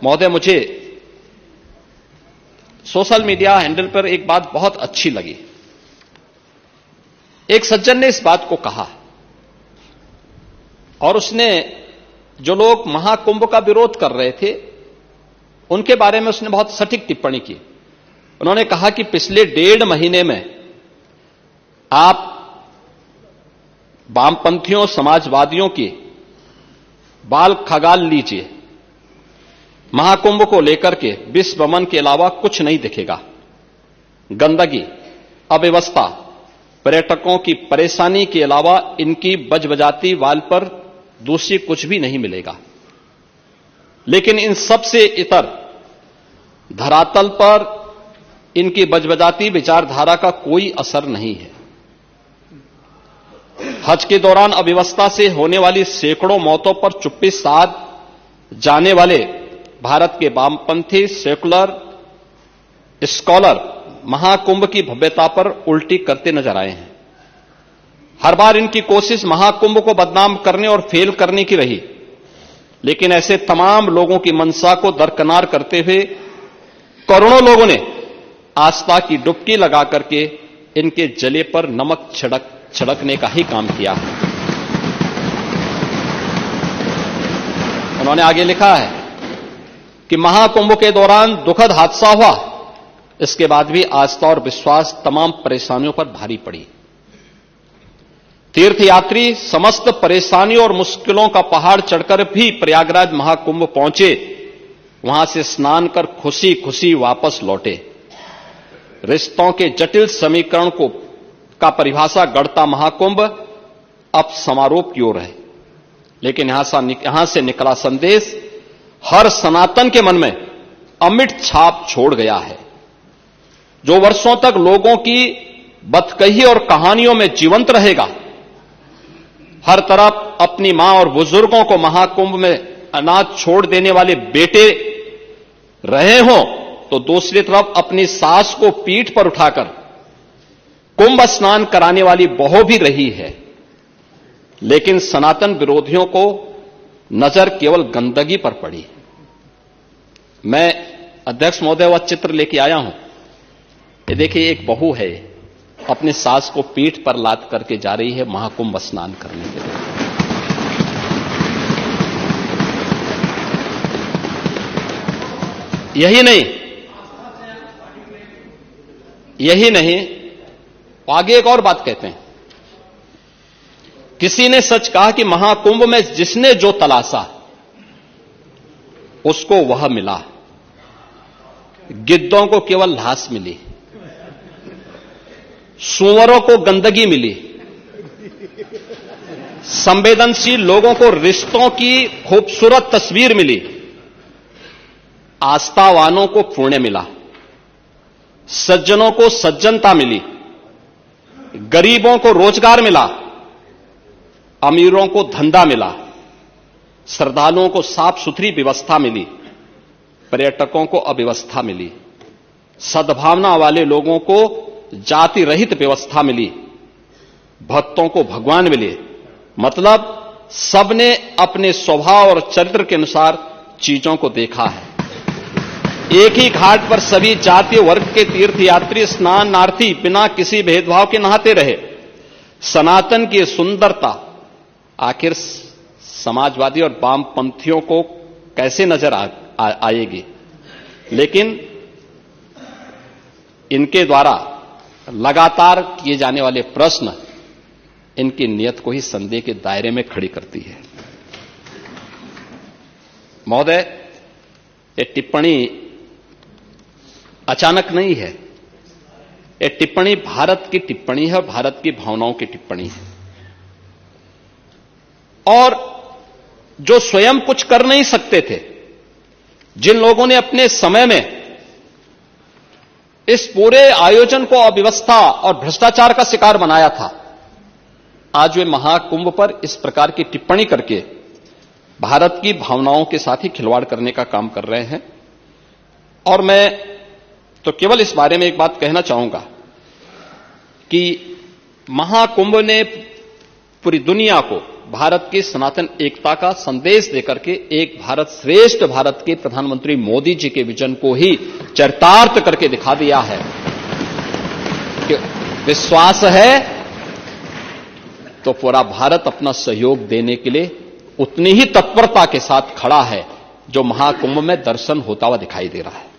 महोदय, मुझे social media handle पर एक बात बहुत अच्छी लगी। एक सज्जन ने इस बात को कहा और उसने जो लोग महाकुंभ का विरोध कर रहे थे उनके बारे में उसने बहुत सटीक टिप्पणी की। उन्होंने कहा कि पिछले 1.5 महीने में आप वामपंथियों, समाजवादियों की बाल खगाल लीजिए, महाकुंभ को लेकर के विश्व भ्रमण के अलावा कुछ नहीं दिखेगा। गंदगी, अव्यवस्था, पर्यटकों की परेशानी के अलावा इनकी बजबजाती वाल पर दूसरी कुछ भी नहीं मिलेगा। लेकिन इन सब से इतर धरातल पर इनकी बजबजाती विचारधारा का कोई असर नहीं है। हज के दौरान अव्यवस्था से होने वाली सैकड़ों मौतों पर चुप्पी साध जाने वाले भारत के वामपंथी सेकुलर स्कॉलर महाकुंभ की भव्यता पर उल्टी करते नजर आए हैं। हर बार इनकी कोशिश महाकुंभ को बदनाम करने और फेल करने की रही, लेकिन ऐसे तमाम लोगों की मंशा को दरकिनार करते हुए करोड़ों लोगों ने आस्था की डुबकी लगा करके इनके जले पर नमक छिड़कने का ही काम किया है। उन्होंने आगे लिखा है कि महाकुंभ के दौरान दुखद हादसा हुआ, इसके बाद भी आस्था और विश्वास तमाम परेशानियों पर भारी पड़ी। तीर्थयात्री समस्त परेशानियों और मुश्किलों का पहाड़ चढ़कर भी प्रयागराज महाकुंभ पहुंचे, वहां से स्नान कर खुशी खुशी वापस लौटे। रिश्तों के जटिल समीकरण का परिभाषा गढ़ता महाकुंभ अब समारोह की ओर है, लेकिन यहां से निकला संदेश हर सनातन के मन में अमिट छाप छोड़ गया है, जो वर्षों तक लोगों की बतकही और कहानियों में जीवंत रहेगा। हर तरफ अपनी मां और बुजुर्गों को महाकुंभ में अनाथ छोड़ देने वाले बेटे रहे हों, तो दूसरी तरफ अपनी सास को पीठ पर उठाकर कुंभ स्नान कराने वाली बहू भी रही है। लेकिन सनातन विरोधियों को नजर केवल गंदगी पर पड़ी। मैं अध्यक्ष महोदय वह चित्र लेके आया हूं। ये देखिए, एक बहू है अपने सास को पीठ पर लाद करके जा रही है महाकुंभ स्नान करने के लिए। यही नहीं, आगे एक और बात कहते हैं। किसी ने सच कहा कि महाकुंभ में जिसने जो तलाशा उसको वह मिला। गिद्धों को केवल लाश मिली, सूअरों को गंदगी मिली, संवेदनशील लोगों को रिश्तों की खूबसूरत तस्वीर मिली, आस्थावानों को पुण्य मिला, सज्जनों को सज्जनता मिली, गरीबों को रोजगार मिला, अमीरों को धंधा मिला, श्रद्धालुओं को साफ सुथरी व्यवस्था मिली, पर्यटकों को अव्यवस्था मिली, सद्भावना वाले लोगों को जाति रहित व्यवस्था मिली, भक्तों को भगवान मिले। मतलब सबने अपने स्वभाव और चरित्र के अनुसार चीजों को देखा है। एक ही घाट पर सभी जाति वर्ग के तीर्थयात्री स्नानार्थी बिना किसी भेदभाव के नहाते रहे। सनातन की सुंदरता आखिर समाजवादी और वामपंथियों को कैसे नजर आएगी? लेकिन इनके द्वारा लगातार किए जाने वाले प्रश्न इनकी नियत को ही संदेह के दायरे में खड़ी करती है। महोदय, ये टिप्पणी अचानक नहीं है। ये टिप्पणी भारत की टिप्पणी है, भारत की भावनाओं की टिप्पणी है। और जो स्वयं कुछ कर नहीं सकते थे, जिन लोगों ने अपने समय में इस पूरे आयोजन को अव्यवस्था और भ्रष्टाचार का शिकार बनाया था, आज वे महाकुंभ पर इस प्रकार की टिप्पणी करके भारत की भावनाओं के साथ ही खिलवाड़ करने का काम कर रहे हैं। और मैं तो केवल इस बारे में एक बात कहना चाहूंगा कि महाकुंभ ने पूरी दुनिया को भारत की सनातन एकता का संदेश देकर के एक भारत श्रेष्ठ भारत के प्रधानमंत्री मोदी जी के विजन को ही चरितार्थ करके दिखा दिया है कि विश्वास है तो पूरा भारत अपना सहयोग देने के लिए उतनी ही तत्परता के साथ खड़ा है जो महाकुंभ में दर्शन होता हुआ दिखाई दे रहा है।